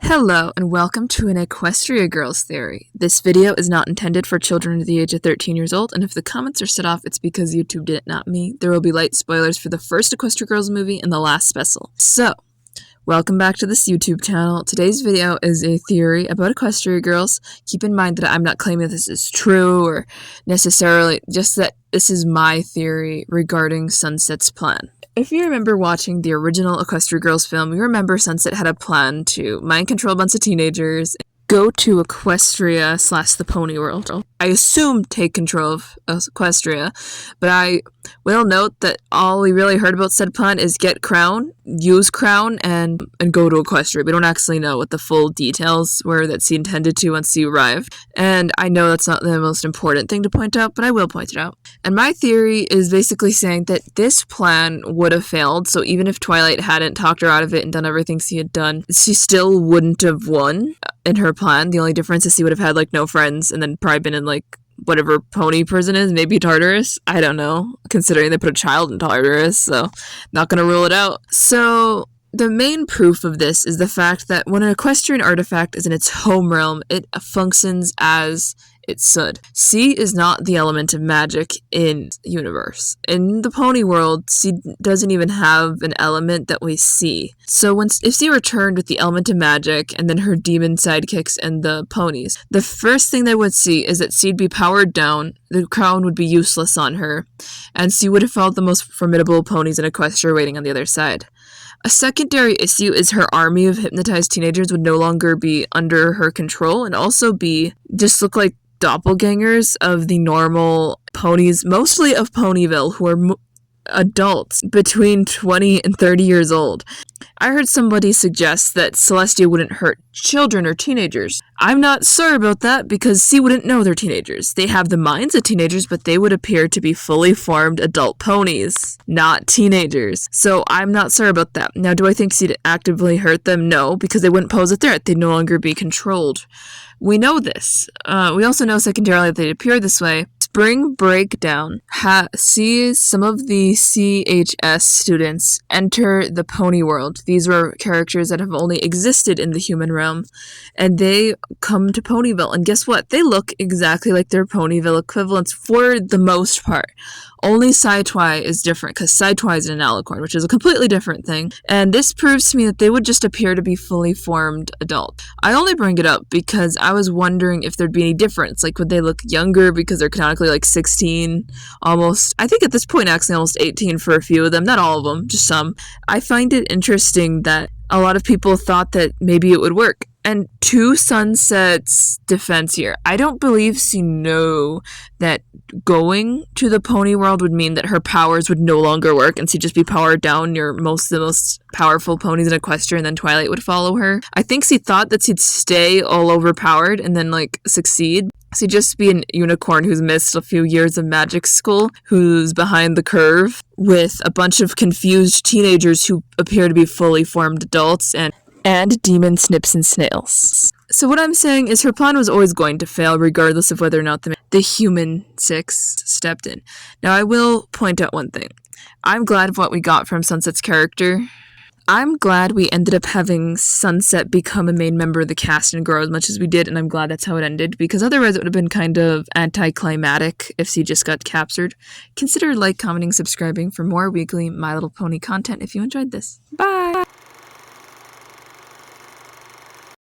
Hello and welcome to an Equestria Girls theory. This video is not intended for children under the age of 13 years old, and if the comments are set off, it's because YouTube did it, not me. There will be light spoilers for the first Equestria Girls movie and the last special. So, welcome back to this YouTube channel. Today's video is a theory about Equestria Girls. Keep in mind that I'm not claiming this is true or necessarily, just that this is my theory regarding Sunset's plan. If you remember watching the original Equestria Girls film, you remember Sunset had a plan to mind control a bunch of teenagers, go to Equestria / the Pony World. I assume take control of Equestria, but I will note that all we really heard about said plan is get Crown, use Crown, and go to Equestria. We don't actually know what the full details were that she intended to once she arrived. And I know that's not the most important thing to point out, but I will point it out. And my theory is basically saying that this plan would have failed, so even if Twilight hadn't talked her out of it and done everything she had done, she still wouldn't have won in her plan. The only difference is she would have had, no friends, and then probably been in, whatever pony prison is, maybe Tartarus? I don't know, considering they put a child in Tartarus, so not gonna rule it out. So, the main proof of this is the fact that when an equestrian artifact is in its home realm, it functions as it should. Sea is not the element of magic in the universe. In the pony world, sea doesn't even have an element that we see. So if she returned with the element of magic and then her demon sidekicks and the ponies, the first thing they would see is that she'd be powered down, the crown would be useless on her, and she would have fought the most formidable ponies in Equestria waiting on the other side. A secondary issue is her army of hypnotized teenagers would no longer be under her control and also just look like doppelgangers of the normal ponies, mostly of Ponyville, who are adults between 20 and 30 years old. I heard somebody suggest that Celestia wouldn't hurt children or teenagers. I'm not sure about that because she wouldn't know they're teenagers. They have the minds of teenagers, but they would appear to be fully formed adult ponies, not teenagers. So I'm not sure about that. Now, do I think she'd actively hurt them? No, because they wouldn't pose a threat. They'd no longer be controlled. We know this. We also know secondarily that they appear this way. Spring Breakdown sees some of the CHS students enter the pony world. These were characters that have only existed in the human realm, and they come to Ponyville, and guess what? They look exactly like their Ponyville equivalents for the most part. Only Sci-Twi is different, because Sci-Twi is an alicorn, which is a completely different thing, and this proves to me that they would just appear to be fully formed adult. I only bring it up because I was wondering if there'd be any difference, would they look younger because they're canonically 16, almost, I think at this point actually almost 18 for a few of them, not all of them, just some. I find it interesting that a lot of people thought that maybe it would work. And to Sunset's defense here, I don't believe she knew that going to the pony world would mean that her powers would no longer work and she'd just be powered down near most of the most powerful ponies in Equestria, and then Twilight would follow her. I think she thought that she'd stay all overpowered and then succeed. She'd just be an unicorn who's missed a few years of magic school, who's behind the curve with a bunch of confused teenagers who appear to be fully formed adults and demon snips and snails. So what I'm saying is her plan was always going to fail regardless of whether or not the human six stepped in. Now I will point out one thing. I'm glad of what we got from Sunset's character. I'm glad we ended up having Sunset become a main member of the cast and grow as much as we did, and I'm glad that's how it ended, because otherwise it would have been kind of anticlimactic if she just got captured. Consider commenting, subscribing for more weekly My Little Pony content if you enjoyed this. Bye!